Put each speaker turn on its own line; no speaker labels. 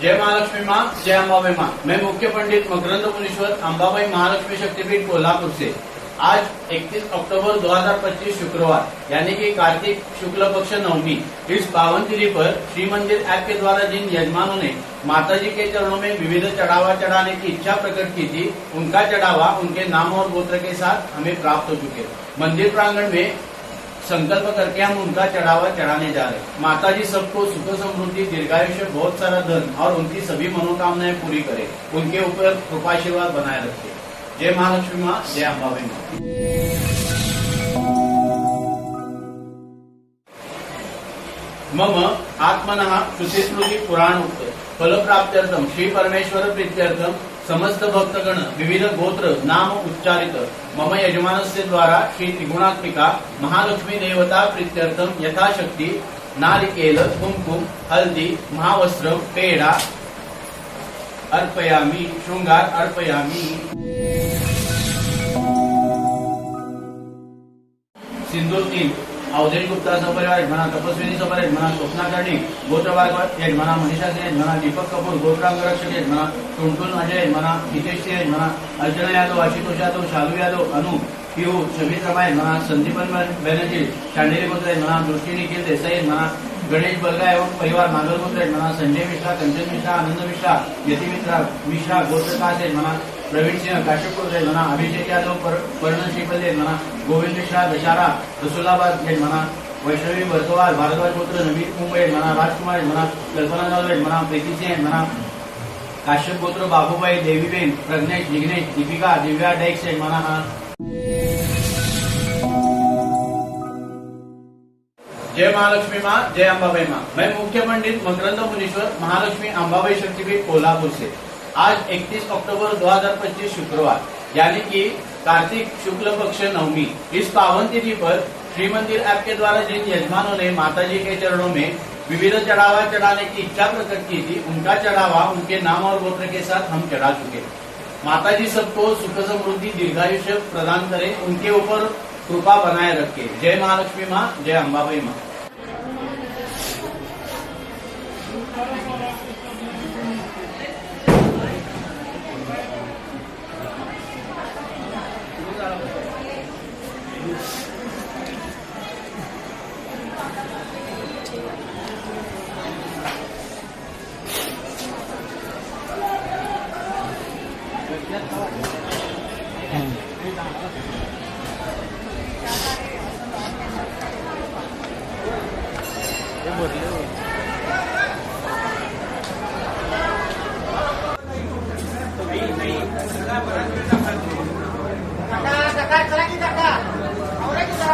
जय महालक्ष्मी माँ, जय अंबाबाई माँ। मैं मुख्य पंडित मकरंद मुनीश्वर अंबाबाई महालक्ष्मी शक्तिपीठ कोल्हापुर से आज 31 अक्टूबर 2025 शुक्रवार यानी कि कार्तिक शुक्ल पक्ष नवमी इस पावन तिथि पर श्री मंदिर ऐप के द्वारा जिन यजमानों ने माताजी के चरणों में विविध चढ़ावा चढ़ाने की इच्छा प्रकट की थी, उनका चढ़ावा उनके नाम और गोत्र के साथ हमें प्राप्त हो चुके। मंदिर प्रांगण में संकल्प करके हम उनका चढ़ावा चढ़ाने जा रहे हैं। माता जी सबको सुख समृद्धि दीर्घायुष्य बहुत सारा धन और उनकी सभी मनोकामनाएं पूरी करे, उनके ऊपर कृपाशीर्वाद बनाए रखे। जय महालक्ष्मी माँ, जय अंबाबाई माँ। मम आत्मनः श्रुतिस्मृति पुराणोक्त फलप्राप्त्यर्थम श्री परमेश्वर प्रीत्यर्थम समस्त भक्तगण विविध गोत्र नाम उच्चारित मम यजमानस्य द्वारा श्री त्रिगुणात्मिका महालक्ष्मी देवता प्रीत्यर्थम यथाशक्ति नारिकेल कुमकुम हल्दी महावस्त्र पेड़ा अर्पयामि, श्रृंगार अर्पयामि। सिंदूर 3 अवधेश गुप्ता सपरिवार यजमाना, तपस्विनी सपर यजमाना, स्वप्ना कर्णिक गोत्रवार यजमाना, मनीषा सिंह यजमाना, दीपक कपूर गोत्रांगरक्षक यजमाना, टुनटुन अजय यजमाना, हितेश सिंह यजमाना, अर्चना यादव, आशुतोष यादव, शालू यादव, अनु पीयू शबीर रमा यजमाना, संदीपन बैनर्जी शांडिली गोत्र यजमाना, दृष्टि निखिल देसाई यजमाना, गणेश बलगा एवं परिवार नागर गोत्र यजमाना, संजय मिश्रा, कंचन मिश्रा, आनंद मिश्रा, यति मिश्रा गोत्रकाश यजमाना, प्रवीण सिंह काश्यपुर यजमाना, अभिषेक यादव पर्ण श्रीपल्ली यजमाना, गोविंद मिश्रा दशहरा रसुलाबाद यजमाना, वैष्णवी बरतवाल भारद्वाज गोत्र नवीन कुंभ यजमाना, राजकुमार यजमाना, कल्पना जाधव यजमाना, प्रीति सिंह यजमाना, काश्यप गोत्र बाबूबाई देवीबेन प्रज्ञेश जिग्नेश दीपिका दिव्या डैक्स यजमाना। जय महालक्ष्मी माँ, जय अंबाबाई माँ। मैं मुख्य पंडित मकरंद मुनीश्वर महालक्ष्मी अंबाबाई शक्तिपीठ कोल्हापुर से आज 31 अक्टूबर 2025 शुक्रवार यानी कि कार्तिक शुक्ल पक्ष नवमी इस पावन तिथि पर श्री मंदिर ऐप के द्वारा जिन यजमानों ने माताजी के चरणों में विविध चढ़ावा चढ़ाने की इच्छा प्रकट की थी, उनका चढ़ावा उनके नाम और गोत्र के साथ हम चढ़ा चुके। माताजी सबको सुख समृद्धि दीर्घायुष्य प्रदान करे, उनके ऊपर कृपा बनाए रखे। जय महालक्ष्मी माँ, जय अंबाबाई माँ।
Kakak, lagi kakak. Orang kita